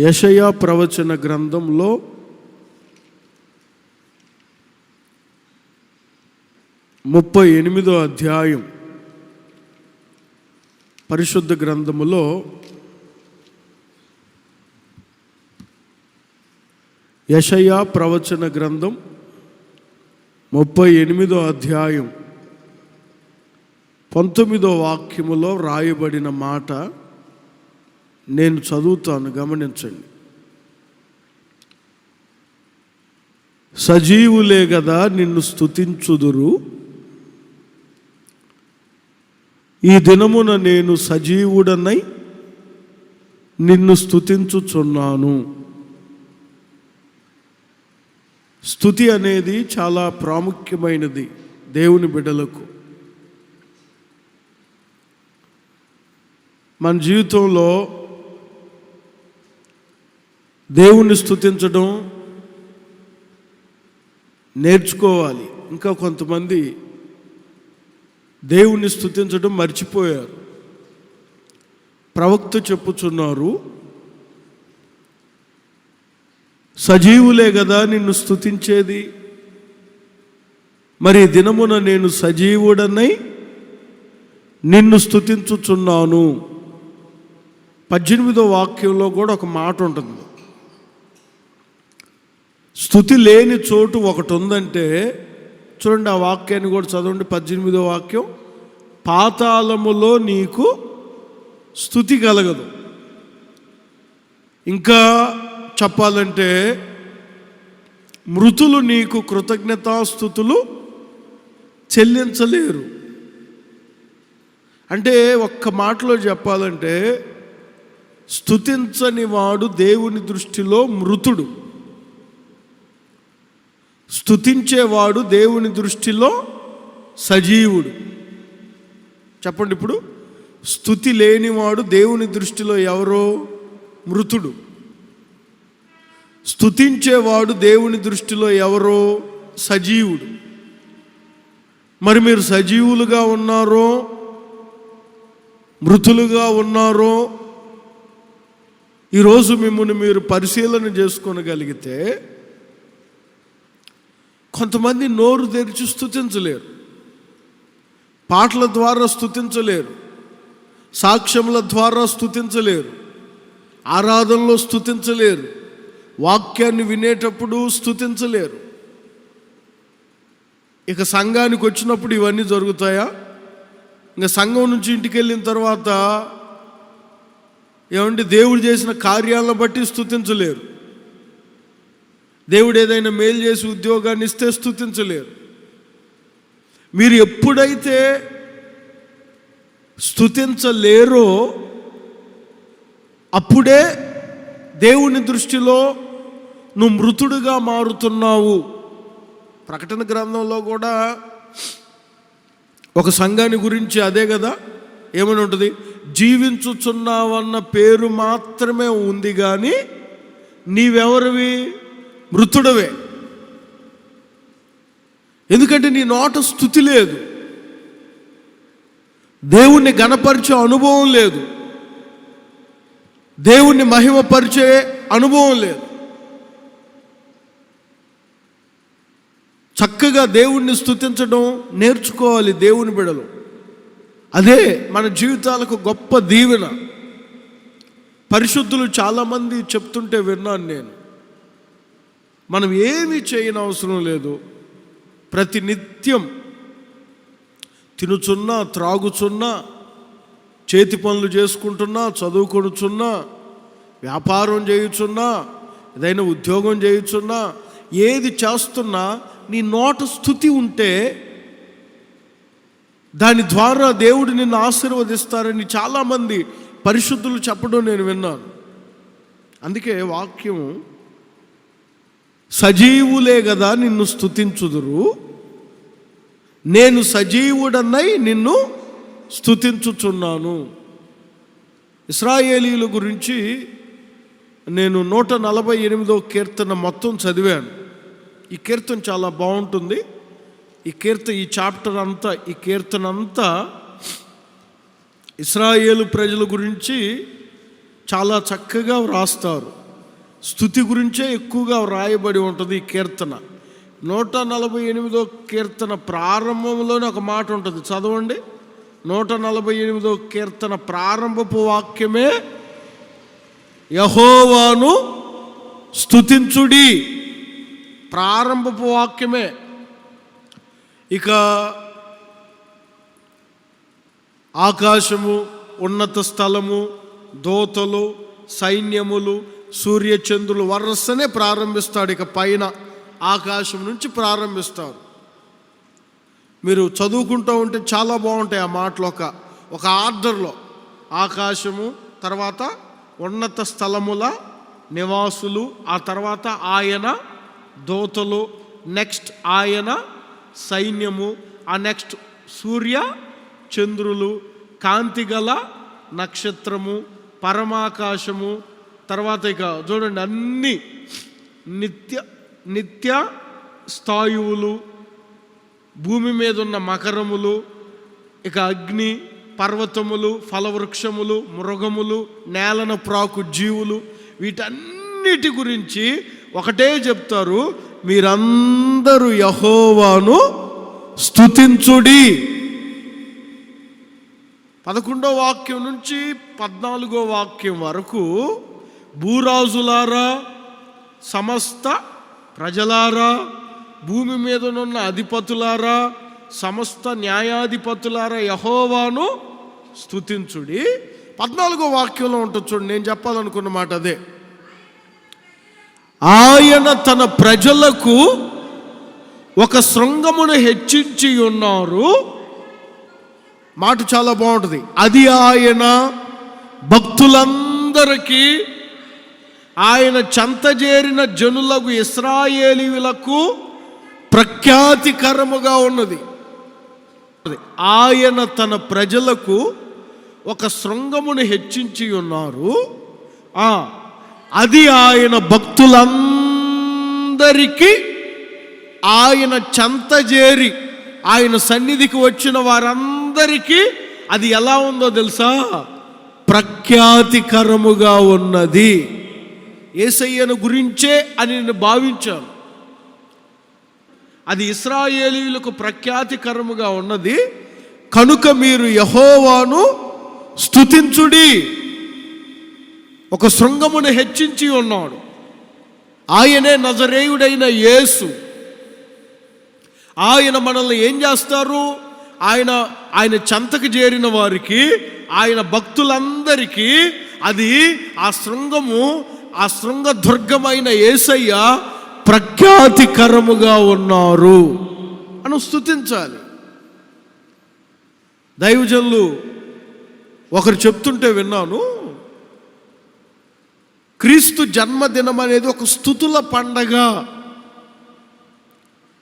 యెషయా ప్రవచన గ్రంథంలో 38వ అధ్యాయం పరిశుద్ధ గ్రంథములో యెషయా ప్రవచన గ్రంథం 38వ అధ్యాయం 19వ వాక్యములో రాయబడిన మాట నేను చదువుతాను, గమనించండి. సజీవులే గదా నిన్ను స్తుతించుదురు, ఈ దినమున నేను సజీవుడనై నిన్ను స్తుతించుచున్నాను. స్తుతి అనేది చాలా ప్రాముఖ్యమైనది దేవుని బిడ్డలకు. మన జీవితంలో దేవుణ్ణి స్తుతించడం నేర్చుకోవాలి. ఇంకా కొంతమంది దేవుణ్ణి స్తుతించడం మర్చిపోయారు. ప్రవక్త చెప్పుచున్నారు, సజీవులే కదా నిన్ను స్తుతించేది, మరి దినమున నేను సజీవుడనై నిన్ను స్తుతించుచున్నాను. 18వ వాక్యంలో కూడా ఒక మాట ఉంటుంది. స్తుతి లేని చోటు ఒకటి ఉందంటే చూడండి, ఆ వాక్యాన్ని కూడా చదవండి. 18వ వాక్యం, పాతాళములో నీకు స్తుతి కలగదు. ఇంకా చెప్పాలంటే మృతులు నీకు కృతజ్ఞతాస్తుతులు చెల్లించలేరు. అంటే ఒక్క మాటలో చెప్పాలంటే స్తుతించని వాడు దేవుని దృష్టిలో మృతుడు, స్తుతించేవాడు దేవుని దృష్టిలో సజీవుడు. చెప్పండి, ఇప్పుడు స్తుతి లేనివాడు దేవుని దృష్టిలో ఎవరో మృతుడు, స్తుతించేవాడు దేవుని దృష్టిలో ఎవరో సజీవుడు. మరి మీరు సజీవులుగా ఉన్నారో మృతులుగా ఉన్నారో ఈరోజు మిమ్మల్ని మీరు పరిశీలన చేసుకోగలిగితే, కొంతమంది నోరు తెరిచి స్తుతించలేరు, పాటల ద్వారా స్తుతించలేరు, సాక్ష్యముల ద్వారా స్తుతించలేరు, ఆరాధనలో స్తుతించలేరు, వాక్యాన్ని వినేటప్పుడు స్తుతించలేరు. ఇక సంఘానికి వచ్చినప్పుడు ఇవన్నీ జరుగుతాయా? ఇంకా సంఘం నుంచి ఇంటికి వెళ్ళిన తర్వాత ఏమంటే దేవుడు చేసిన కార్యాలను బట్టి స్తుతించలేరు, దేవుడు ఏదైనా మేలు చేసి ఉద్యోగాన్ని ఇస్తే స్తుతించలేరు. మీరు ఎప్పుడైతే స్తుతించలేరో అప్పుడే దేవుని దృష్టిలో నువ్వు మృతుడుగా మారుతున్నావు. ప్రకటన గ్రంథంలో కూడా ఒక సంఘాన్ని గురించి అదే కదా, ఏమని ఉంటుంది, జీవించుచున్నావన్న పేరు మాత్రమే ఉంది కానీ నీవెవరివి? మృతుడవే. ఎందుకంటే నీ నోట స్తుతి లేదు, దేవుణ్ణి ఘనపరిచే అనుభవం లేదు, దేవుణ్ణి మహిమపరిచే అనుభవం లేదు. చక్కగా దేవుణ్ణి స్తుతించడం నేర్చుకోవాలి దేవుని బిడ్డలు. అదే మన జీవితాలకు గొప్ప దీవెన. పరిశుద్ధులు చాలామంది చెప్తుంటే విన్నాను నేను, మనం ఏమీ చేయని అవసరం లేదు, ప్రతి నిత్యం తినుచున్నా, త్రాగుచున్నా, చేతి పనులు చేసుకుంటున్నా, చదువుకొనుచున్నా, వ్యాపారం చేయుచున్నా, ఏదైనా ఉద్యోగం చేయుచున్నా, ఏది చేస్తున్నా నీ నోట స్తుతి ఉంటే దాని ద్వారా దేవుడు నిన్ను ఆశీర్వదిస్తారని చాలామంది పరిశుద్ధులు చెప్పడం నేను విన్నాను. అందుకే వాక్యం, సజీవులే కదా నిన్ను స్తుతించుదురు, నేను సజీవుడనై నిన్ను స్తుతించుచున్నాను. ఇశ్రాయేలీయుల గురించి నేను 148వ కీర్తన మొత్తం చదివాను. ఈ కీర్తన చాలా బాగుంటుంది. ఈ చాప్టర్ అంతా, ఈ కీర్తన అంతా ఇశ్రాయేలు ప్రజల గురించి చాలా చక్కగా వ్రాస్తారు. స్తుతి గురించే ఎక్కువగా వ్రాయబడి ఉంటుంది ఈ కీర్తన. 148వ కీర్తన ప్రారంభంలోనే ఒక మాట ఉంటుంది, చదవండి. 148వ కీర్తన ప్రారంభపు వాక్యమే యెహోవాను స్తుతించుడి. ప్రారంభపు వాక్యమే. ఇక ఆకాశము, ఉన్నత స్థలము, దోతలు, సైన్యములు, సూర్యచంద్రులు వరుసనే ప్రారంభిస్తాడు. ఇక పైన ఆకాశం నుంచి ప్రారంభిస్తాడు. మీరు చదువుకుంటూ ఉంటే చాలా బాగుంటాయి ఆ మాటలు, ఒక ఆర్డర్లో. ఆకాశము, తర్వాత ఉన్నత స్థలముల నివాసులు, ఆ తర్వాత ఆయన దోతలు, నెక్స్ట్ ఆయన సైన్యము, ఆ నెక్స్ట్ సూర్య చంద్రులు, కాంతిగల నక్షత్రము, పరమాకాశము, తర్వాత ఇక చూడండి అన్ని నిత్య స్థాయువులు, భూమి మీద ఉన్న మకరములు, ఇక అగ్ని, పర్వతములు, ఫలవృక్షములు, మృగములు, నేలన ప్రాకు జీవులు, వీటన్నిటి గురించి ఒకటే చెప్తారు, మీరందరూ యెహోవాను స్తుతించుడి. 11వ వాక్యం నుంచి 14వ వాక్యం వరకు భూరాజులారా, సమస్త ప్రజలారా, భూమి మీదనున్న అధిపతులారా, సమస్త న్యాయాధిపతులారా యెహోవాను స్తుతించుడి. 14వ వాక్యంలో ఉంటుంది చూడండి, నేను చెప్పాలనుకున్న మాట అదే. ఆయన తన ప్రజలకు ఒక శృంగమును హెచ్చించి ఉన్నారు. మాట చాలా బాగుంటుంది. అది ఆయన భక్తులందరికీ, ఆయన చెంతజేరిన జనులకు ఇశ్రాయేలీయులకు ప్రఖ్యాతికరముగా ఉన్నది. ఆయన తన ప్రజలకు ఒక శృంగమును హెచ్చించి ఉన్నారు. అది ఆయన భక్తులందరికీ, ఆయన చెంతజేరి ఆయన సన్నిధికి వచ్చిన వారందరికీ అది ఎలా ఉందో తెలుసా? ప్రఖ్యాతికరముగా ఉన్నది. యేసయ్యను గురించే అని నేను భావించాను. అది ఇశ్రాయేలీయులకు ప్రఖ్యాతికరముగా ఉన్నది కనుక మీరు యెహోవాను స్తుతించుడి. ఒక శృంగమును హెచ్చించి ఉన్నాడు. ఆయనే నజరేయుడైన యేసు. ఆయన మనల్ని ఏం చేస్తారు? ఆయన చెంతకు చేరిన వారికి, ఆయన భక్తులందరికీ అది ఆ శృంగము, ఆ శృంగదుర్గమైన యేసయ్య ప్రఖ్యాతికరముగా ఉన్నారు అని స్తుతించాలి. దైవజనులు ఒకరు చెప్తుంటే విన్నాను, క్రీస్తు జన్మదినం అనేది ఒక స్తుతుల పండగ.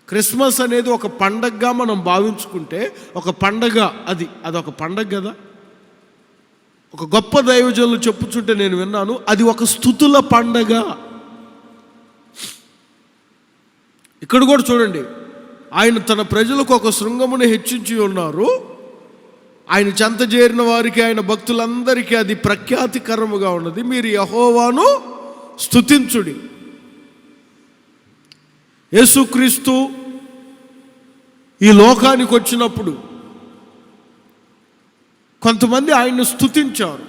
క్రిస్మస్ అనేది ఒక పండగగా మనం భావించుకుంటే ఒక పండగ, అదొక పండగ కదా. ఒక గొప్ప దైవజనులు చెప్పుచుంటే నేను విన్నాను, అది ఒక స్తుతుల పండగ. ఇక్కడ కూడా చూడండి, ఆయన తన ప్రజలకు ఒక శృంగమును హెచ్చించి ఉన్నారు. ఆయన చెంత చేరిన వారికి, ఆయన భక్తులందరికీ అది ప్రఖ్యాతికరముగా ఉన్నది. మీరు యెహోవాను స్తుతించుడి. యేసుక్రీస్తు ఈ లోకానికి వచ్చినప్పుడు కొంతమంది ఆయన్ను స్తుతించారు.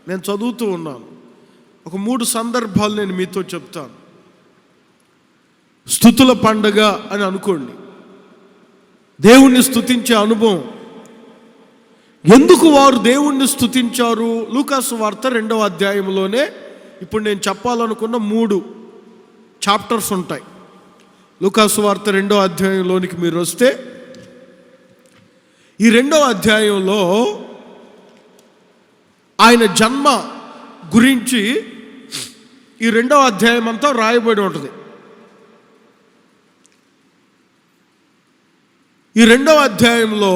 నేను చదువుతూ ఉన్నాను. ఒక 3 సందర్భాలు నేను మీతో చెప్తాను. స్తుతుల పండగ అని అనుకోండి, దేవుణ్ణి స్తుతించే అనుభవం. ఎందుకు వారు దేవుణ్ణి స్తుతించారు? లూకాసు వార్త 2వ అధ్యాయంలోనే ఇప్పుడు నేను చెప్పాలనుకున్న 3 చాప్టర్స్ ఉంటాయి. లూకాసు వార్త 2వ అధ్యాయంలోనికి మీరు వస్తే, ఈ 2వ అధ్యాయంలో ఆయన జన్మ గురించి ఈ 2వ అధ్యాయం అంతా రాయబడి ఉంటుంది. ఈ 2వ అధ్యాయంలో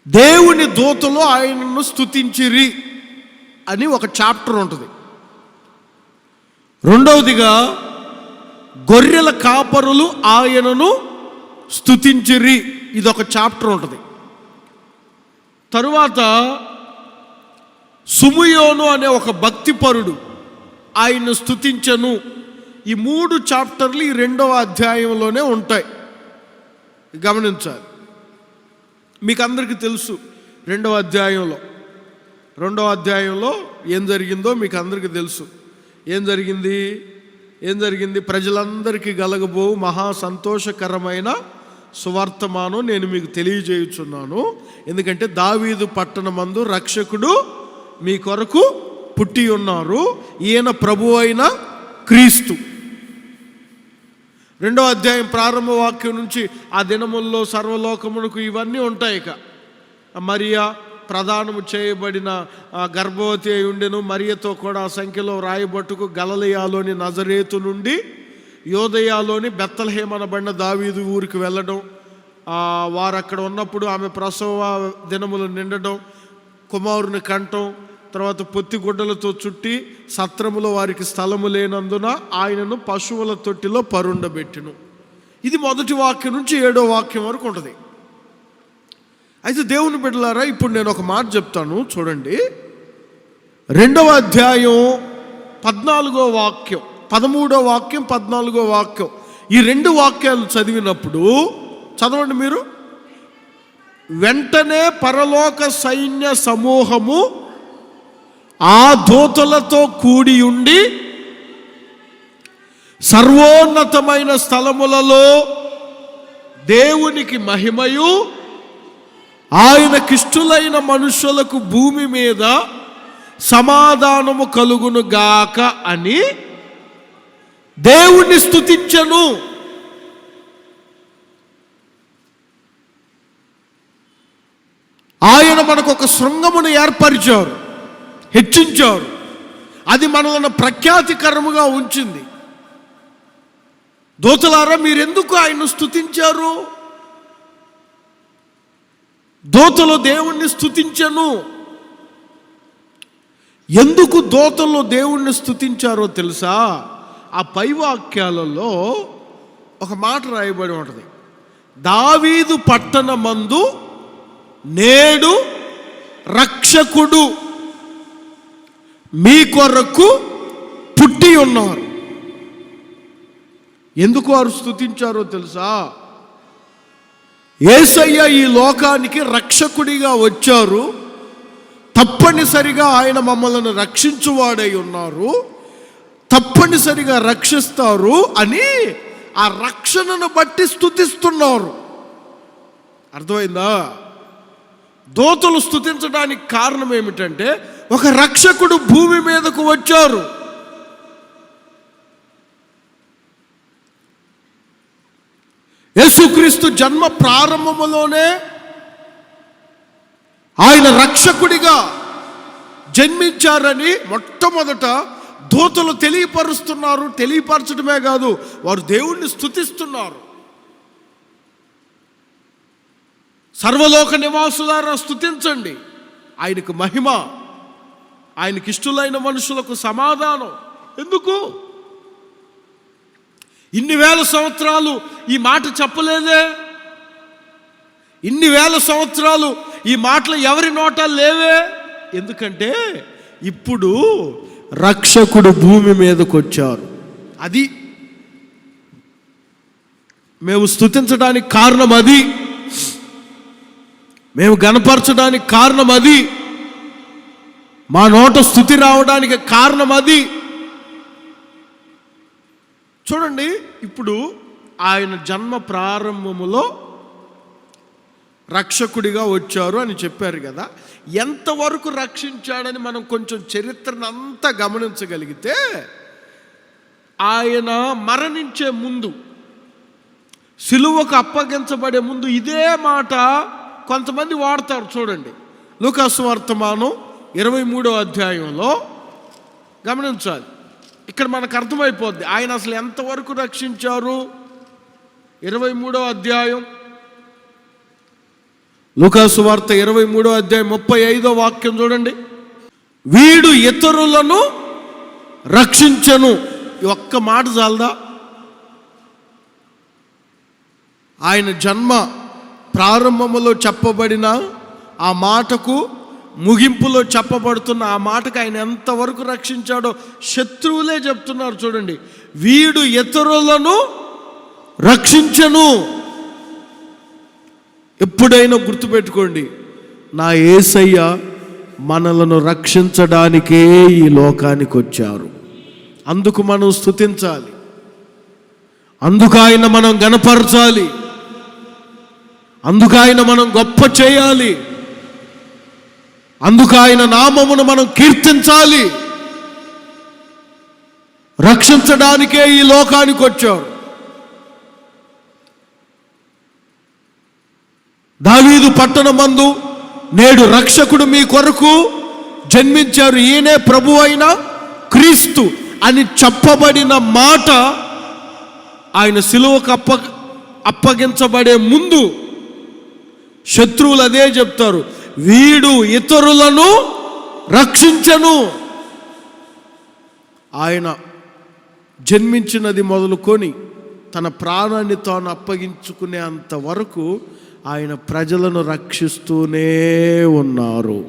దేవుని దూతలు ఆయనను స్తుతించిరి అని ఒక చాప్టర్ ఉంటుంది. రెండవదిగా గొర్రెల కాపరులు ఆయనను స్తుతించిరి, ఇదొక చాప్టర్ ఉంటుంది. తరువాత సుమయోను అనే ఒక భక్తిపరుడు ఆయన్ను స్తుతించెను. ఈ 3 చాప్టర్లు ఈ 2వ అధ్యాయంలోనే ఉంటాయి. గమనించాలి. మీకు అందరికీ తెలుసు 2వ అధ్యాయంలో ఏం జరిగిందో మీకు అందరికీ తెలుసు. ఏం జరిగింది? ప్రజలందరికీ గలగబో మహా సంతోషకరమైన సువార్తమానం నేను మీకు తెలియజేయుచున్నాను. ఎందుకంటే దావీదు పట్టణమందు రక్షకుడు మీ కొరకు పుట్టి ఉన్నారు, ఈయన ప్రభువు అయిన క్రీస్తు. 2వ అధ్యాయం ప్రారంభ వాక్యం నుంచి ఆ దినముల్లో సర్వలోకమునకు ఇవన్నీ ఉంటాయి. ఇక మరియా ప్రదానము చేయబడిన గర్భవతి అయి ఉండెను. మరియతో కూడా సంఖ్యలో రాయబట్టుకు గలిలయలోని నజరేతు నుండి యోదయలోని బెత్లెహేము అనబడిన దావీదు ఊరికి వెళ్ళడం, వారు అక్కడ ఉన్నప్పుడు ఆమె ప్రసవ దినములు నిండడం, కుమారుని కంఠం, తర్వాత పొత్తిగుడ్డలతో చుట్టి సత్రములో వారికి స్థలము లేనందున ఆయనను పశువుల తొట్టిలో పరుండబెట్టెను. ఇది మొదటి వాక్యం నుంచి 7వ వాక్యం వరకు ఉంటుంది. అయితే దేవుని బిడ్డలారా, ఇప్పుడు నేను ఒక మాట చెప్తాను చూడండి. 2వ అధ్యాయం 14వ వాక్యం, 13వ వాక్యం, 14వ వాక్యం, ఈ 2 వాక్యాలు చదివినప్పుడు చదవండి మీరు. వెంటనే పరలోక సైన్య సమూహము ఆ దూతలతో కూడి ఉండి సర్వోన్నతమైన స్థలములలో దేవునికి మహిమయు ఆయనకిష్టులైన మనుషులకు భూమి మీద సమాధానము కలుగును గాక అని దేవుణ్ణి స్తుతించెను. ఆయన మనకు ఒక శృంగమును ఏర్పరిచారు, హెచ్చించారు. అది మనల్ని ప్రఖ్యాతికరముగా ఉంచింది. దూతలారా, మీరెందుకు ఆయన్ను స్తుతించారు? దూతలు దేవుణ్ణి స్తుతించెను. ఎందుకు దూతలు దేవుణ్ణి స్తుతించారో తెలుసా? ఆ పై వాక్యాలలో ఒక మాట రాయబడి ఉంటుంది. దావీదు పట్టణమందు నేడు రక్షకుడు మీ కొరకు పుట్టి ఉన్నారు. ఎందుకు వారు స్తుతించారో తెలుసా? యేసయ్య ఈ లోకానికి రక్షకుడిగా వచ్చారు. తప్పనిసరిగా ఆయన మమ్మల్ని రక్షించువాడై ఉన్నారు, తప్పనిసరిగా రక్షిస్తారు అని ఆ రక్షణను బట్టి స్తుతిస్తున్నారు. అర్థమైందా? దూతలు స్తుతించడానికి కారణం ఏమిటంటే ఒక రక్షకుడు భూమి మీదకు వచ్చారు. యేసుక్రీస్తు జన్మ ప్రారంభములోనే ఆయన రక్షకుడిగా జన్మించారని మొట్టమొదట దూతలు తెలియపరుస్తున్నారు. తెలియపరచడమే కాదు, వారు దేవుణ్ణి స్తుతిస్తున్నారు. సర్వలోక నివాసులారా స్తుతించండి, ఆయనకు మహిమ, ఆయనకి ఇష్టులైన మనుషులకు సమాధానం. ఎందుకు? ఇన్ని వేల సంవత్సరాలు ఈ మాట చెప్పలేదే, ఇన్ని వేల సంవత్సరాలు ఈ మాటలు ఎవరి నోట లేవే. ఎందుకంటే ఇప్పుడు రక్షకుడు భూమి మీదకు వచ్చారు. అది మేము స్తుతించడానికి కారణం, అది మేము గణపరచడానికి కారణం, అది మా నోట స్తుతి రావడానికి కారణం అది. చూడండి, ఇప్పుడు ఆయన జన్మ ప్రారంభములో రక్షకుడిగా వచ్చారు అని చెప్పారు కదా. ఎంతవరకు రక్షించాడని మనం కొంచెం చరిత్రను అంతా గమనించగలిగితే, ఆయన మరణించే ముందు, సిలువకు అప్పగించబడే ముందు ఇదే మాట కొంతమంది వాడతారు. చూడండి, లూకాసు వర్తమానం 23వ అధ్యాయంలో గమనించాలి. ఇక్కడ మనకు అర్థమైపోద్ది ఆయన అసలు ఎంతవరకు రక్షించారు. 23వ అధ్యాయం లూకాసు వార్త 23వ అధ్యాయం 35వ వాక్యం చూడండి. వీడు ఇతరులను రక్షించను. ఈ ఒక్క మాట చాలదా? ఆయన జన్మ ప్రారంభములో చెప్పబడిన ఆ మాటకు ముగింపులో చెప్పబడుతున్న ఆ మాటకు ఆయన ఎంతవరకు రక్షించాడో శత్రువులే చెప్తున్నారు. చూడండి, వీడు ఇతరులను రక్షించను. ఎప్పుడైనా గుర్తుపెట్టుకోండి, నా యేసయ్య మనలను రక్షించడానికే ఈ లోకానికి వచ్చారు. అందుకు మనం స్తుతించాలి, అందుకు ఆయన మనం గణపరచాలి, అందుకు ఆయన మనం గొప్ప చేయాలి, అందుకు ఆయన నామమును మనం కీర్తించాలి. రక్షించడానికే ఈ లోకానికి వచ్చారు. దావీదు పట్టణమందు నేడు రక్షకుడు మీ కొరకు జన్మించారు, ఈయనే ప్రభు అయిన క్రీస్తు అని చెప్పబడిన మాట ఆయన సిలువకు అప్పగించబడే ముందు శత్రువులు అదే చెప్తారు, వీడు ఇతరులను రక్షించను. ఆయన జన్మించినది మొదలుకొని తన ప్రాణాన్ని తాను అప్పగించుకునే అంతవరకు ఆయన ప్రజలను రక్షిస్తూనే ఉన్నారు.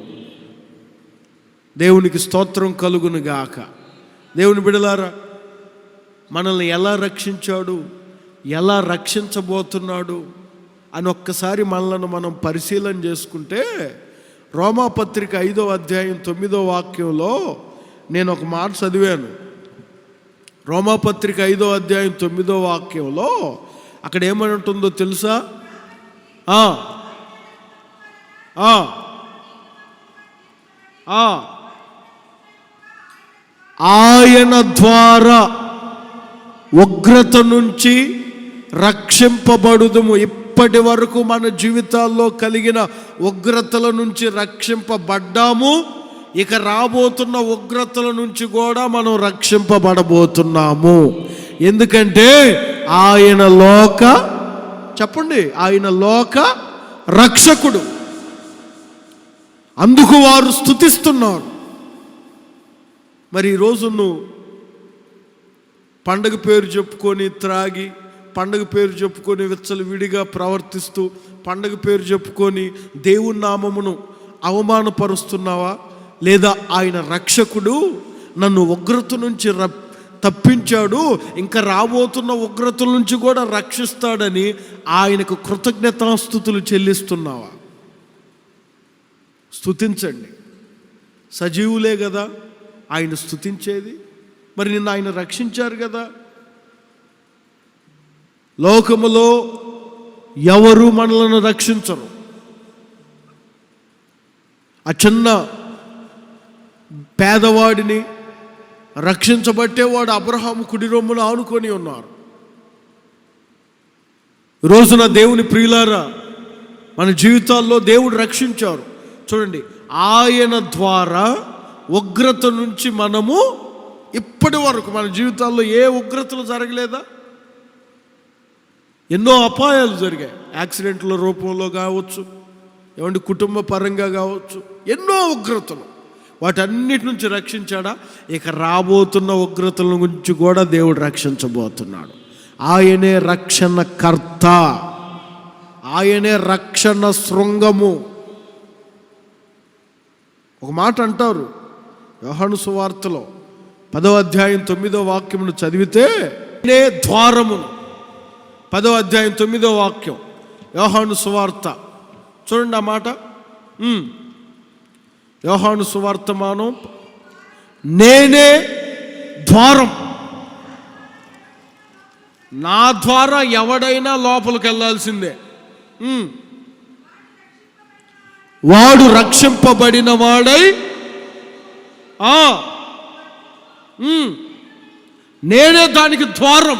దేవునికి స్తోత్రం కలుగును గాక. దేవుని బిడ్డలారా, మనల్ని ఎలా రక్షించాడు, ఎలా రక్షించబోతున్నాడు అని ఒక్కసారి మనలను మనం పరిశీలన చేసుకుంటే, రోమాపత్రిక 5వ అధ్యాయం 9వ వాక్యంలో నేను ఒక మాట చదివాను. రోమాపత్రిక 5వ అధ్యాయం 9వ వాక్యంలో అక్కడ ఏమని ఉంటుందో తెలుసా? ఆయన ద్వారా ఉగ్రత నుంచి రక్షింపబడుదుము. ఇప్పటి వరకు మన జీవితాల్లో కలిగిన ఉగ్రతల నుంచి రక్షింపబడ్డాము. ఇక రాబోతున్న ఉగ్రతల నుంచి కూడా మనం రక్షింపబడబోతున్నాము. ఎందుకంటే ఆయన ఆయన లోక రక్షకుడు. అందుకు వారు స్తుతిస్తున్నారు. మరి ఈరోజు నువ్వు పండగ పేరు చెప్పుకొని త్రాగి, పండగ పేరు చెప్పుకొని విచ్చలవిడిగా ప్రవర్తిస్తూ, పండగ పేరు చెప్పుకొని దేవుని నామమును అవమానపరుస్తున్నావా? లేదా ఆయన రక్షకుడు నన్ను ఉగ్రత నుంచి తప్పించాడు, ఇంకా రాబోతున్న ఉగ్రతల నుంచి కూడా రక్షిస్తాడని ఆయనకు కృతజ్ఞతాస్తుతులు చెల్లిస్తున్నావా? స్తుతించండి. సజీవులే కదా ఆయన స్తుతించేది. మరి నిన్ను ఆయన రక్షించారు కదా. లోకములో ఎవరు మనలను రక్షించరు. ఆ చిన్న పేదవాడిని రక్షించబట్టే వాడు అబ్రహాము కుడి రొమ్మును ఆనుకొని ఉన్నారు. రోజున దేవుని ప్రియులారా, మన జీవితాల్లో దేవుడు రక్షించారు. చూడండి, ఆయన ద్వారా ఉగ్రత నుంచి మనము ఇప్పటి వరకు మన జీవితాల్లో ఏ ఉగ్రతలు జరగలేదా? ఎన్నో అపాయాలు జరిగాయి. యాక్సిడెంట్ల రూపంలో కావచ్చు, ఏమంటే కుటుంబ పరంగా కావచ్చు, ఎన్నో ఉగ్రతలు. వాటన్నిటి నుంచి రక్షించాడా? ఇక రాబోతున్న ఉగ్రతల నుంచి కూడా దేవుడు రక్షించబోతున్నాడు. ఆయనే రక్షణ కర్త, ఆయనే రక్షణ శృంగము. ఒక మాట అంటారు యోహాను సువార్తలో 10వ అధ్యాయం 9వ వాక్యమును చదివితే, నేనే ద్వారమును. 10వ అధ్యాయం 9వ వాక్యం యోహాను సువార్త చూడండి. ఆ మాట యోహాను సువార్తమానం, నేనే ద్వారం, నా ద్వారా ఎవడైనా లోపలికి వెళ్ళాల్సిందే, వాడు రక్షింపబడిన వాడై నేనే దానికి ద్వారం.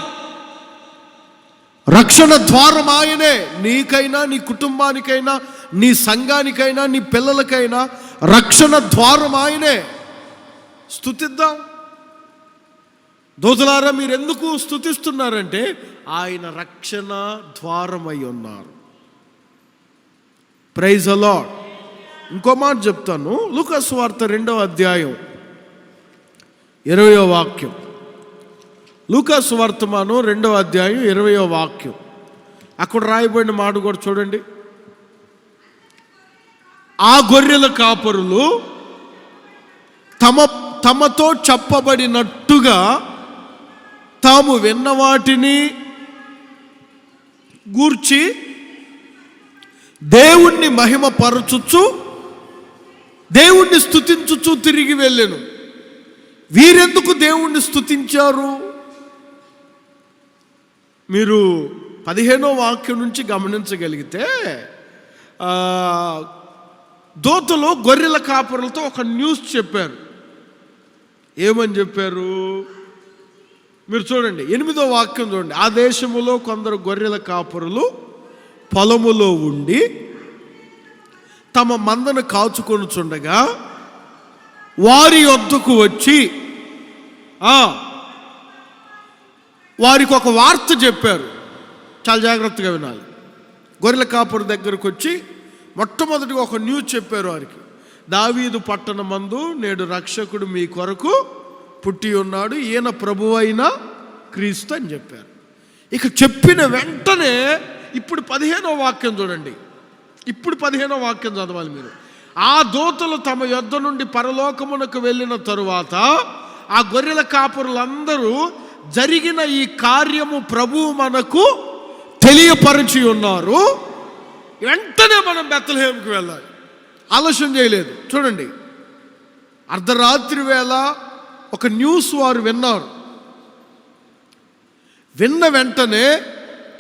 రక్షణ ద్వారం ఆయనే. నీకైనా, నీ కుటుంబానికైనా, నీ సంఘానికైనా, నీ పిల్లలకైనా రక్షణ ద్వారం ఆయనే. స్తుతిద్దాం. దోతులారా, మీరు ఎందుకు స్తుతిస్తున్నారంటే ఆయన రక్షణ ద్వారమై ఉన్నారు. Praise the Lord. ఇంకో మాట చెప్తాను. లూకా సువార్త 2వ అధ్యాయం 20వ వాక్యం. లూకా సువార్తమానం 2వ అధ్యాయం 20వ వాక్యం. అక్కడ రాయబడిన మాట కూడా చూడండి. ఆ గొర్రెల కాపరులు తమతో చెప్పబడినట్టుగా తాము విన్న వాటిని గూర్చి దేవుణ్ణి మహిమపరచుచు దేవుణ్ణి స్తుతించుచు తిరిగి వెళ్ళెను. వీరెందుకు దేవుణ్ణి స్తుతించారు? మీరు 15వ వాక్యం నుంచి గమనించగలిగితే దూతలు గొర్రెల కాపరులతో ఒక న్యూస్ చెప్పారు. ఏమని చెప్పారు? మీరు చూడండి, 8వ వాక్యం చూడండి. ఆ దేశములో కొందరు గొర్రెల కాపరులు పొలములో ఉండి తమ మందను కాచుకొనుచుండగా వారి వద్దకు వచ్చి వారికి ఒక వార్త చెప్పారు. చాలా జాగ్రత్తగా వినాలి. గొర్రెల కాపరు దగ్గరకు వచ్చి మొట్టమొదటిగా ఒక న్యూస్ చెప్పారు వారికి. దావీదు పట్టణమందు నేడు రక్షకుడు మీ కొరకు పుట్టి ఉన్నాడు, ఈయన ప్రభువైన క్రీస్తు అని చెప్పారు. ఇక చెప్పిన వెంటనే ఇప్పుడు 15వ వాక్యం చూడండి. ఇప్పుడు 15వ వాక్యం చదవాలి మీరు. ఆ దూతలు తమ యొద్ద నుండి పరలోకమునకు వెళ్ళిన తరువాత ఆ గొర్రెల కాపురులందరూ జరిగిన ఈ కార్యము ప్రభువు మనకు తెలియపరిచి ఉన్నారు, వెంటనే మనం బెత్లెహేముకి వెళ్ళాలి. ఆలస్యం చేయలేదు. చూడండి, అర్ధరాత్రి వేళ ఒక న్యూస్ వారు విన్నారు. విన్న వెంటనే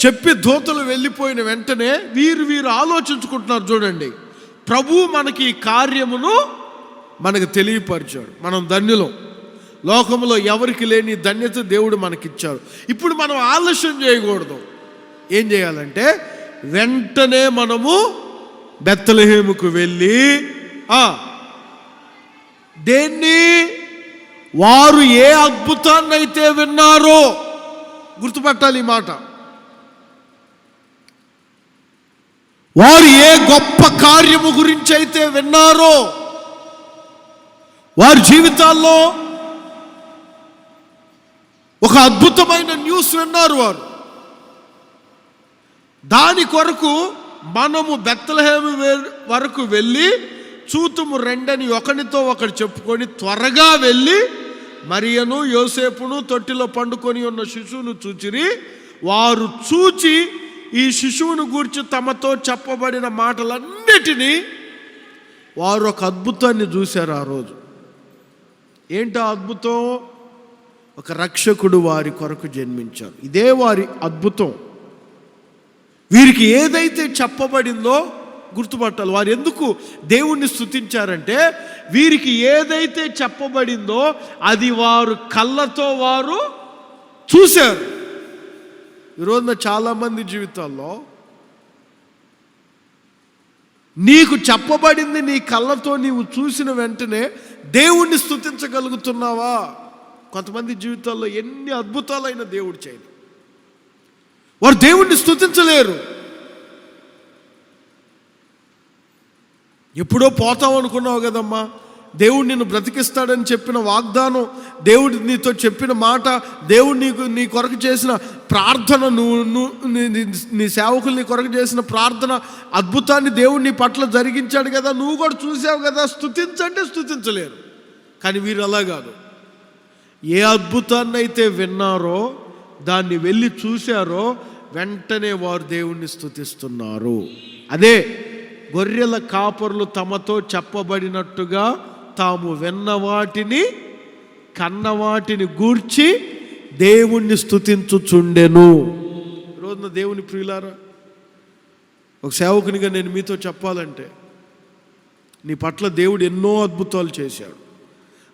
చెప్పి దూతలు వెళ్ళిపోయిన వెంటనే వీరు ఆలోచించుకుంటున్నారు. చూడండి, ప్రభు మనకి ఈ కార్యమును మనకు తెలియపరిచాడు. మనం ధన్యులం. లోకంలో ఎవరికి లేని ధన్యత దేవుడు మనకిచ్చాడు. ఇప్పుడు మనం ఆలస్యం చేయకూడదు. ఏం చేయాలంటే వెంటనే మనము బెత్లెహేముకు వెళ్ళి దేన్ని వారు ఏ అద్భుతాన్ని అయితే విన్నారో, గుర్తుపట్టాలి ఈ మాట, వారు ఏ గొప్ప కార్యము గురించి అయితే విన్నారో, వారి జీవితాల్లో ఒక అద్భుతమైన న్యూస్ విన్నారు వారు. దాని కొరకు మనము బెత్లెహేము వరకు వెళ్ళి చూతుము రెండని ఒకరితో ఒకరు చెప్పుకొని త్వరగా వెళ్ళి మరియను యోసేపును తొట్టిలో పండుకొని ఉన్న శిశువును చూచిరి. వారు చూచి ఈ శిశువును గూర్చి తమతో చెప్పబడిన మాటలన్నిటినీ వారు ఒక అద్భుతాన్ని చూశారు. ఆ రోజు ఏంటో అద్భుతం? ఒక రక్షకుడు వారి కొరకు జన్మించారు. ఇదే వారి అద్భుతం. వీరికి ఏదైతే చెప్పబడిందో గుర్తుపట్టాలి. వారు ఎందుకు దేవుణ్ణి స్తుతించారంటే వీరికి ఏదైతే చెప్పబడిందో అది వారు కళ్ళతో వారు చూశారు. ఈరోజున చాలామంది జీవితాల్లో నీకు చెప్పబడింది నీ కళ్ళతో నీవు చూసిన వెంటనే దేవుణ్ణి స్తుతించగలుగుతున్నావా? కొంతమంది జీవితాల్లో ఎన్ని అద్భుతాలైన దేవుడు చేయడు, వారు దేవుణ్ణి స్తుతించలేరు. ఎప్పుడో పోతావు అనుకున్నావు కదమ్మా, దేవుడు నిన్ను బ్రతికిస్తాడని చెప్పిన వాగ్దానం, దేవుడు నీతో చెప్పిన మాట, దేవుడు నీ కొరకు చేసిన ప్రార్థన, నీ సేవకులు నీ కొరకు చేసిన ప్రార్థన అద్భుతాన్ని దేవుడు నీ పట్ల జరిగించాడు కదా, నువ్వు కూడా చూసావు కదా, స్తుతించంటే స్తుతించలేరు. కానీ వీరు అలా కాదు. ఏ అద్భుతాన్ని అయితే విన్నారో, దాన్ని వెళ్ళి చూశారో, వెంటనే వారు దేవుణ్ణి స్తుతిస్తున్నారు. అదే గొర్రెల కాపరులు తమతో చెప్పబడినట్టుగా తాము విన్న వాటిని కన్న వాటిని గూర్చి దేవుణ్ణి స్తుతించుచుండెను. రోజున దేవుని ప్రియులారా, ఒక సేవకునిగా నేను మీతో చెప్పాలంటే, నీ పట్ల దేవుడు ఎన్నో అద్భుతాలు చేశాడు,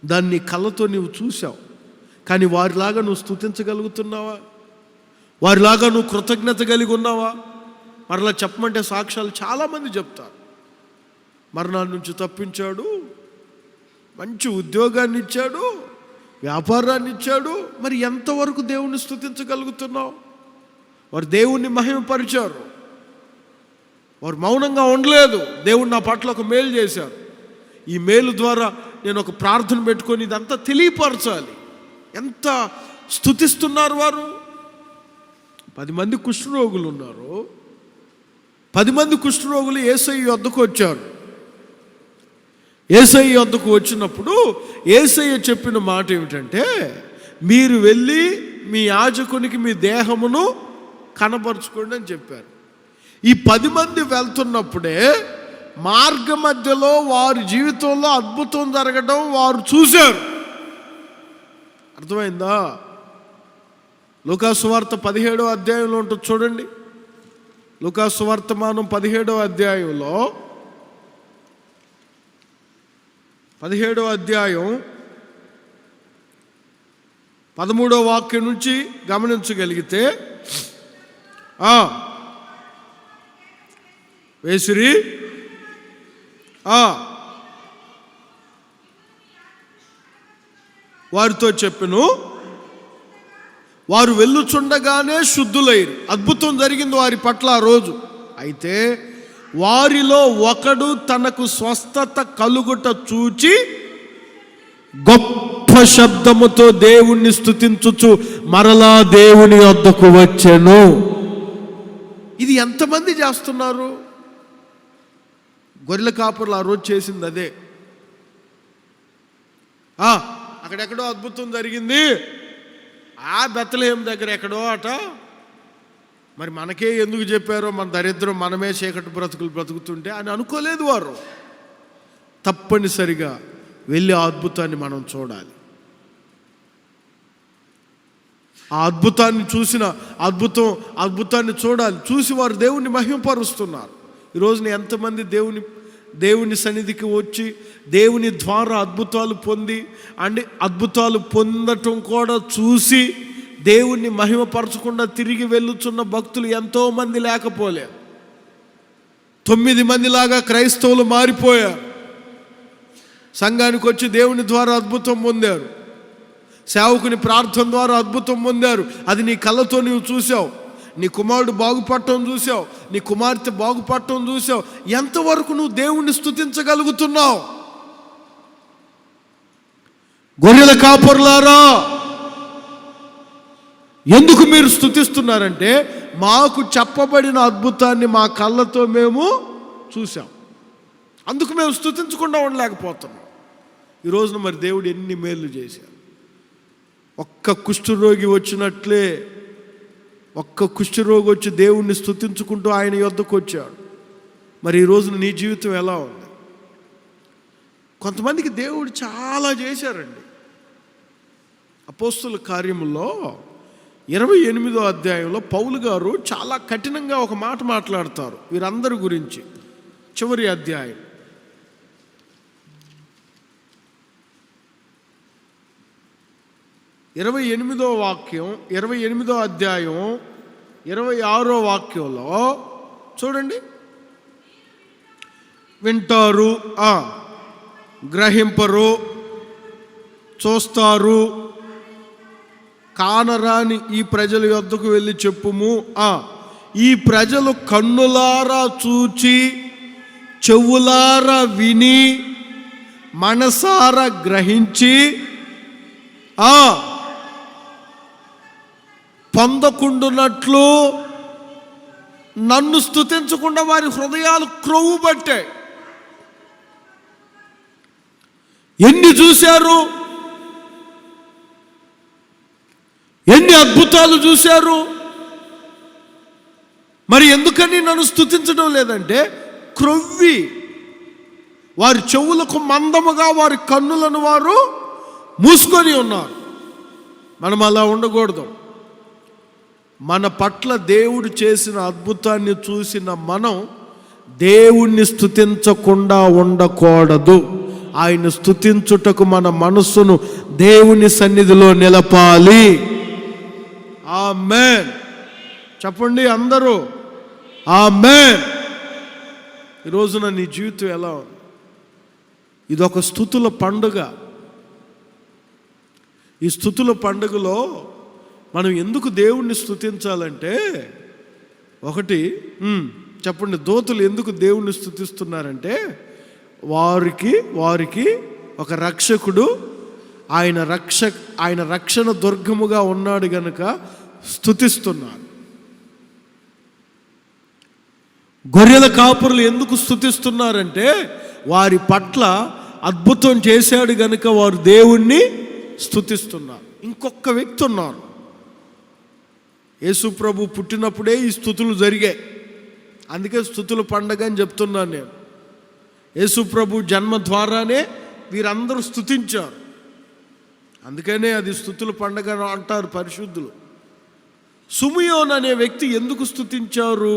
దాన్ని నీ కళ్ళతో నీవు చూసావు. కానీ వారిలాగా నువ్వు స్తుతించగలుగుతున్నావా? వారిలాగా నువ్వు కృతజ్ఞత కలిగి ఉన్నావా? మరలా చెప్పమంటే సాక్ష్యాలు చాలామంది చెప్తారు. మరణాల నుంచి తప్పించాడు, మంచి ఉద్యోగాన్ని ఇచ్చాడు, వ్యాపారాన్ని ఇచ్చాడు. మరి ఎంతవరకు దేవుణ్ణి స్తుతించగలుగుతున్నావు? వారు దేవుణ్ణి మహిమపరిచారు, వారు మౌనంగా ఉండలేదు. దేవుడు నా పట్ల ఒక మేలు చేశారు, ఈ మేలు ద్వారా నేను ఒక ప్రార్థన పెట్టుకొని ఇదంతా తెలియపరచాలి. ఎంత స్తుతిస్తున్నారు వారు. 10 మంది కుష్ఠరోగులు ఉన్నారు. 10 మంది కుష్ఠరోగులు యేసయ్య వద్దకు వచ్చారు. యేసయ్య వద్దకు వచ్చినప్పుడు యేసయ్య చెప్పిన మాట ఏమిటంటే, మీరు వెళ్ళి మీ యాజకునికి మీ దేహమును కనపరుచుకోండి అని చెప్పారు. ఈ 10 మంది వెళ్తున్నప్పుడే మార్గ మధ్యలో వారి జీవితంలో అద్భుతం జరగడం వారు చూశారు. అర్థమైందా? లూకాసు వార్త 17వ అధ్యాయంలో ఉంటుంది చూడండి. లూకాసు వర్తమానం 17వ అధ్యాయంలో 17వ అధ్యాయం 13వ వాక్యం నుంచి గమనించగలిగితే, వేసిరి వారితో చెప్పెను, వారు వెళ్ళుచుండగానే శుద్ధులైరు. అద్భుతం జరిగింది వారి పట్ల ఆ రోజు. అయితే వారిలో ఒకడు తనకు స్వస్థత కలుగుట చూచి గొప్ప శబ్దముతో దేవుణ్ణి స్తుతించుచు మరలా దేవుని వద్దకు వచ్చెను. ఇది ఎంతమంది చేస్తున్నారు? గొర్రెల కాపర్లు ఆ రోజు చేసింది అదే. అక్కడెక్కడో అద్భుతం జరిగింది, బెత్లెహేం దగ్గర ఎక్కడో అట. మరి మనకే ఎందుకు చెప్పారో, మన దరిద్రం మనమే చీకటి బ్రతుకులు బ్రతుకుతుంటే అని అనుకోలేదు వారు. తప్పనిసరిగా వెళ్ళి ఆ అద్భుతాన్ని మనం చూడాలి. ఆ అద్భుతాన్ని చూసిన అద్భుతాన్ని చూడాలి. చూసి వారు దేవుణ్ణి మహిమపరుస్తున్నారు. ఈరోజున ఎంతమంది దేవుని సన్నిధికి వచ్చి దేవుని ద్వారా అద్భుతాలు పొంది అద్భుతాలు పొందటం కూడా చూసి దేవుణ్ణి మహిమపరచకుండా తిరిగి వెళ్ళుచున్న భక్తులు ఎంతోమంది లేకపోలేరు. 9 మందిలాగా క్రైస్తవులు మారిపోయారు. సంఘానికి వచ్చి దేవుని ద్వారా అద్భుతం పొందారు, సేవకుని ప్రార్థన ద్వారా అద్భుతం పొందారు. అది నీ కళ్ళతో నీవు చూసావు. నీ కుమారుడు బాగుపడటం చూసావు, నీ కుమార్తె బాగుపడటం చూసావు. ఎంతవరకు నువ్వు దేవుణ్ణి స్తుతించగలుగుతున్నావు? గొర్రెల కాపరులారా, ఎందుకు మీరు స్తుతిస్తున్నారంటే, మాకు చెప్పబడిన అద్భుతాన్ని మా కళ్ళతో మేము చూసాం, అందుకు మేము స్తుతించకుండా ఉండలేకపోతున్నాం. ఈరోజున మరి దేవుడు ఎన్ని మేలు చేశారు. ఒక్క కుష్ఠరోగి వచ్చినట్లే ఒక్క కుష్ఠరోగి వచ్చి దేవుణ్ణి స్తుతించుకుంటూ ఆయన యొద్దకు వచ్చాడు. మరి ఈ రోజున నీ జీవితం ఎలా ఉంది? కొంతమందికి దేవుడు చాలా చేశారండి. అపోస్తుల కార్యములో 28వ అధ్యాయంలో పౌలు గారు చాలా కఠినంగా ఒక మాట మాట్లాడతారు వీరందరి గురించి. చివరి అధ్యాయం 28వ వాక్యం, 28వ అధ్యాయం 26వ వాక్యంలో చూడండి. వింటారు, గ్రహింపరు, చూస్తారు, కానరాని ఈ ప్రజల యొద్దకు వెళ్ళి చెప్పుము. ఈ ప్రజలు కన్నులారా చూచి, చెవులారా విని, మనసారా గ్రహించి పొందకుండునట్లు నన్ను స్తుతించకుండా వారి హృదయాలు క్రొవ్వు పట్టాయి. ఎన్ని చూశారు, ఎన్ని అద్భుతాలు చూశారు, మరి ఎందుకని నన్ను స్తుతించడం లేదంటే, క్రొవ్వి వారి చెవులకు మందముగా వారి కన్నులను వారు మూసుకొని ఉన్నారు. మనం అలా ఉండకూడదు. మన పట్ల దేవుడు చేసిన అద్భుతాన్ని చూసిన మనం దేవుణ్ణి స్తుతించకుండా ఉండకూడదు. ఆయన స్తుతించుటకు మన మనస్సును దేవుని సన్నిధిలో నిలపాలి. ఆమేన్ చెప్పండి అందరూ, ఆమేన్. ఈరోజున నీ జీవితం ఎలా ఉంది? ఇదొక స్తుతుల పండుగ. ఈ స్తుతుల పండుగలో మనం ఎందుకు దేవుణ్ణి స్తుతించాలంటే, ఒకటి చెప్పండి, దూతలు ఎందుకు దేవుణ్ణి స్తుతిస్తున్నారంటే, వారికి ఒక రక్షకుడు, ఆయన రక్షణ దుర్గముగా ఉన్నాడు గనుక స్తుతిస్తున్నారు. గొర్రెల కాపురులు ఎందుకు స్తుతిస్తున్నారంటే, వారి పట్ల అద్భుతం చేశాడు గనుక వారు దేవుణ్ణి స్తుతిస్తున్నారు. ఇంకొక వ్యక్తి ఉన్నారు. యేసు ప్రభు పుట్టినప్పుడే ఈ స్తుతులు జరిగాయి. అందుకే స్తుతుల పండగ అని చెప్తున్నాను నేను. యేసు ప్రభు జన్మ ద్వారానే వీరందరూ స్తుతించారు. అందుకనే అది స్తుతుల పండగ అంటారు పరిశుద్ధులు. సిమియోను అనే వ్యక్తి ఎందుకు స్తుతించారు?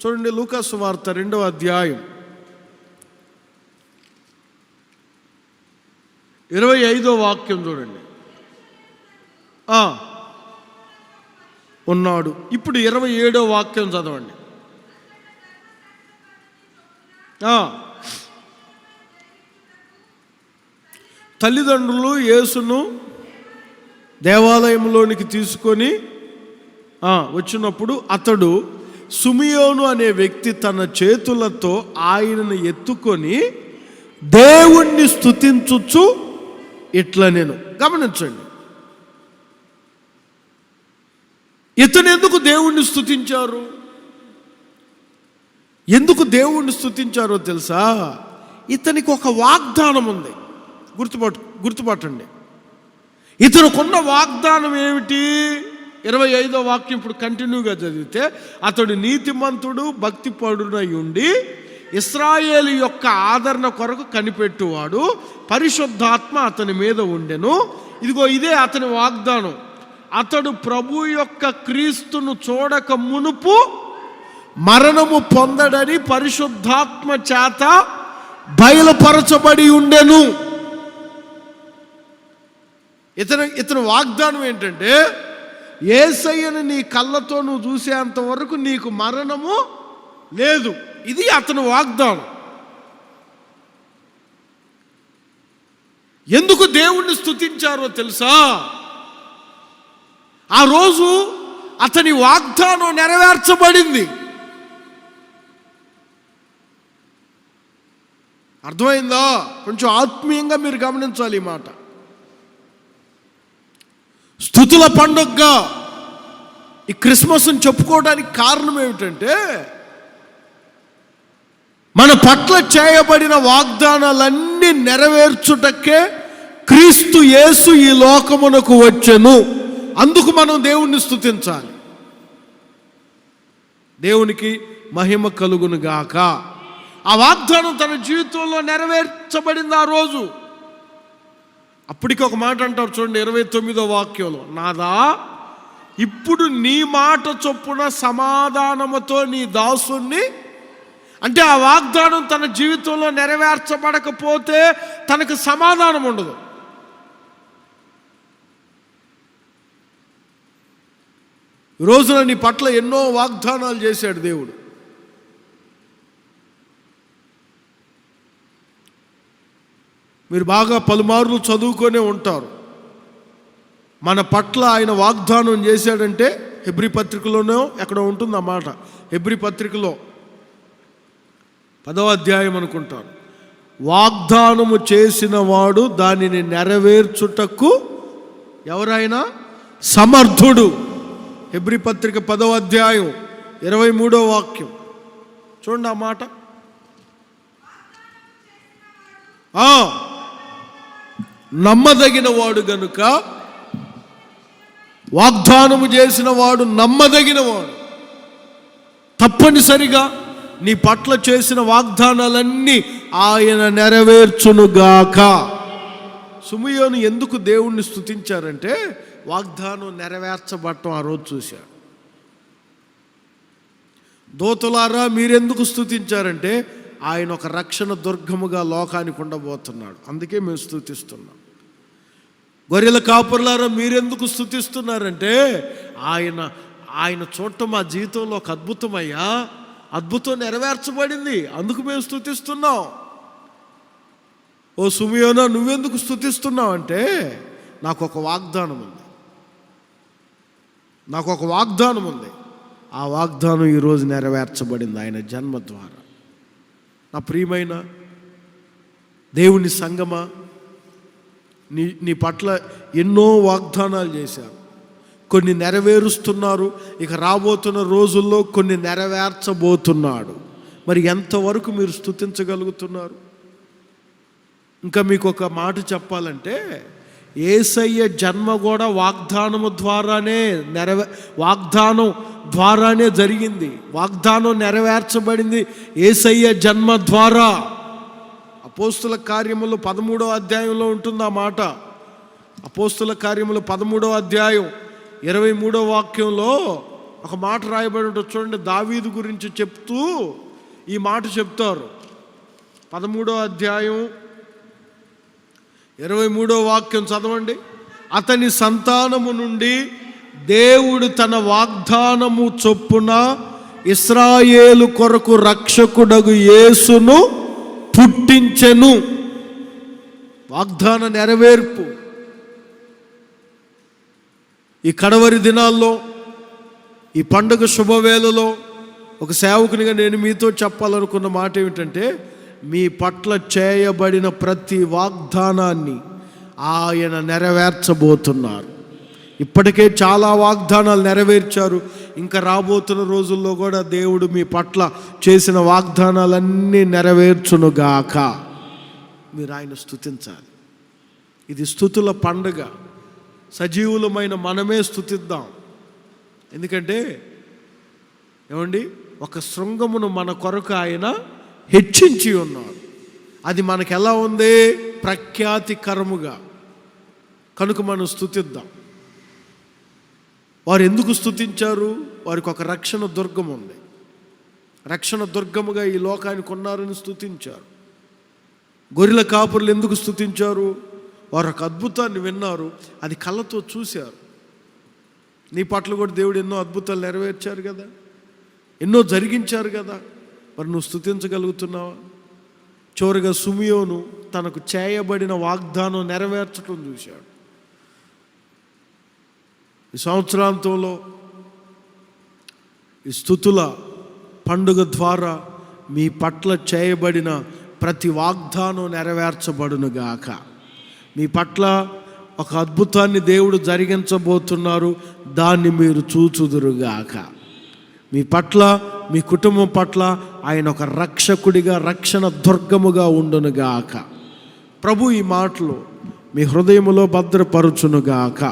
చూడండి, లూకా సువార్త 2వ అధ్యాయం 25వ వాక్యం చూడండి. ఉన్నాడు. ఇప్పుడు 27వ వాక్యం చదవండి. తల్లిదండ్రులు యేసును దేవాలయంలోనికి తీసుకొని వచ్చినప్పుడు అతడు సిమియోను అనే వ్యక్తి తన చేతులతో ఆయనను ఎత్తుకొని దేవుణ్ణి స్తుతించుచు ఇట్లా నేను గమనించండి. ఇతను ఎందుకు దేవుణ్ణి స్తుతించారు? ఎందుకు దేవుణ్ణి స్తుతించారో తెలుసా? ఇతనికి ఒక వాగ్దానం ఉంది. గుర్తుపట్టండి. ఇతనుకున్న వాగ్దానం ఏమిటి? 25వ వాక్యం ఇప్పుడు కంటిన్యూగా చదివితే, అతడు నీతిమంతుడు భక్తిపరుడై ఉండి ఇశ్రాయేలు యొక్క ఆదరణ కొరకు కనిపెట్టువాడు, పరిశుద్ధాత్మ అతని మీద ఉండెను. ఇదిగో ఇదే అతని వాగ్దానం. అతడు ప్రభు యొక్క క్రీస్తును చూడక మునుపు మరణము పొందడని పరిశుద్ధాత్మ చేత బయలుపరచబడి ఉండెను. ఇతని వాగ్దానం ఏంటంటే, యేసయ్యను నీ కళ్ళతో నువ్వు చూసేంత వరకు నీకు మరణము లేదు. ఇది అతని వాగ్దానం. ఎందుకు దేవుణ్ణి స్తుతించారో తెలుసా? ఆ రోజు అతని వాగ్దానం నెరవేర్చబడింది. అర్థమైందా? కొంచెం ఆత్మీయంగా మీరు గమనించాలి ఈ మాట. స్తుతుల పండుగగా ఈ క్రిస్మస్ని చెప్పుకోవడానికి కారణం ఏమిటంటే, మన పట్ల చేయబడిన వాగ్దానాలన్నీ నెరవేర్చుటకే క్రీస్తు యేసు ఈ లోకమునకు వచ్చెను. అందుకు మనం దేవుణ్ణి స్తుతించాలి. దేవునికి మహిమ కలుగును గాక. ఆ వాగ్దానం తన జీవితంలో నెరవేర్చబడింది ఆ రోజు. అప్పటికి ఒక మాట అంటారు చూడండి, 29వ వాక్యంలో, నాదా ఇప్పుడు నీ మాట చొప్పున సమాధానముతో నీ దాసుని. అంటే ఆ వాగ్దానం తన జీవితంలో నెరవేర్చబడకపోతే తనకు సమాధానం ఉండదు. ఈ రోజున నీ పట్ల ఎన్నో వాగ్దానాలు చేశాడు దేవుడు. మీరు బాగా పలుమార్లు చదువుకొనే ఉంటారు. మన పట్ల ఆయన వాగ్దానం చేశాడంటే హెబ్రీ పత్రికలోనో ఎక్కడ ఉంటుంది ఆ మాట. హెబ్రీ పత్రికలో 10వ అధ్యాయం అనుకుంటారు. వాగ్దానము చేసిన వాడు దానిని నెరవేర్చుటకు ఎవరైనా సమర్థుడు. హెబ్రీ పత్రిక 10వ అధ్యాయం 23వ వాక్యం చూడండి ఆ మాట. నమ్మదగిన వాడు గనుక, వాగ్దానము చేసిన వాడు నమ్మదగిన వాడు, తప్పనిసరిగా నీ పట్ల చేసిన వాగ్దానాలన్నీ ఆయన నెరవేర్చునుగాక. సిమియోను ఎందుకు దేవుణ్ణి స్తుతించారంటే, వాగ్దానం నెరవేర్చబడటం ఆ రోజు చూశాడు. దూతలారా మీరెందుకు స్తుతించారంటే, ఆయన ఒక రక్షణ దుర్గముగా లోకానికి ఉండబోతున్నాడు, అందుకే మేము స్తుతిస్తున్నాం. గొర్రెల కాపురులారా మీరెందుకు స్తుతిస్తున్నారంటే, ఆయన చూడటం మా జీవితంలో ఒక అద్భుతమయ్యా, అద్భుతం నెరవేర్చబడింది, అందుకు మేము స్తుతిస్తున్నాం. ఓ సిమియోనా నువ్వెందుకు స్తుతిస్తున్నావు అంటే, నాకు ఒక వాగ్దానం ఉంది. ఆ వాగ్దానం ఈరోజు నెరవేర్చబడింది ఆయన జన్మ ద్వారా. నా ప్రియమైన దేవుని సంగమా, నీ పట్ల ఎన్నో వాగ్దానాలు చేశారు. కొన్ని నెరవేరుస్తున్నారు. ఇక రాబోతున్న రోజుల్లో కొన్ని నెరవేర్చబోతున్నాడు. మరి ఎంతవరకు మీరు స్తుతించగలుగుతున్నారు? ఇంకా మీకు ఒక మాట చెప్పాలంటే, యేసయ్య జన్మ కూడా వాగ్దానం ద్వారానే జరిగింది. వాగ్దానం నెరవేర్చబడింది యేసయ్య జన్మ ద్వారా. అపోస్తుల కార్యములు 13వ అధ్యాయంలో ఉంటుంది ఆ మాట. అపోస్తుల కార్యములు 13వ అధ్యాయం 23వ వాక్యంలో ఒక మాట రాయబడి ఉంటుంది చూడండి. దావీదు గురించి చెప్తూ ఈ మాట చెప్తారు. 13వ అధ్యాయం 23వ వాక్యం చదవండి. అతని సంతానము నుండి దేవుడు తన వాగ్దానము చొప్పున ఇశ్రాయేలు కొరకు రక్షకుడగు యేసును పుట్టించెను. వాగ్దాన నెరవేర్పు. ఈ కడవరి దినాల్లో, ఈ పండుగ శుభవేళలో ఒక సేవకునిగా నేను మీతో చెప్పాలనుకున్న మాట ఏమిటంటే, మీ పట్ల చేయబడిన ప్రతి వాగ్దానాన్ని ఆయన నెరవేర్చబోతున్నారు. ఇప్పటికే చాలా వాగ్దానాలు నెరవేర్చారు. ఇంకా రాబోతున్న రోజుల్లో కూడా దేవుడు మీ పట్ల చేసిన వాగ్దానాలన్నీ నెరవేర్చునుగాక. మీరు ఆయన స్తుతించాలి. ఇది స్తుతుల పండుగ. సజీవులమైన మనమే స్తుతిద్దాం. ఎందుకంటే ఏమండి, ఒక శృంగమును మన కొరకు ఆయన హెచ్చించి ఉన్నారు. అది మనకు ఎలా ఉంది? ప్రఖ్యాతికరముగా. కనుక మనం స్తుతిద్దాం. వారు ఎందుకు స్తుతించారు? వారికి ఒక రక్షణ దుర్గం ఉంది. రక్షణ దుర్గముగా ఈ లోకానికి ఉన్నారని స్తుతించారు. గొర్రెల కాపురులు ఎందుకు స్తుతించారు? వారు ఒక అద్భుతాన్ని విన్నారు, అది కళ్ళతో చూశారు. నీ పట్ల కూడా దేవుడు ఎన్నో అద్భుతాలు నెరవేర్చారు కదా, ఎన్నో జరిగించారు కదా. మరి నువ్వు స్తుతించగలుగుతున్నావా? చివరిగా సిమియోను తనకు చేయబడిన వాగ్దానం నెరవేర్చడం చూశాడు. ఈ సంవత్సరాంతంలో ఈ స్తుతుల పండుగ ద్వారా మీ పట్ల చేయబడిన ప్రతి వాగ్దానం నెరవేర్చబడునుగాక. మీ పట్ల ఒక అద్భుతాన్ని దేవుడు జరిగించబోతున్నారు, దాన్ని మీరు చూచుదురుగాక. మీ పట్ల, మీ కుటుంబం పట్ల ఆయన ఒక రక్షకుడిగా, రక్షణ దుర్గముగా ఉండునుగాక. ప్రభు ఈ మాటలు మీ హృదయములో భద్రపరచునుగాక.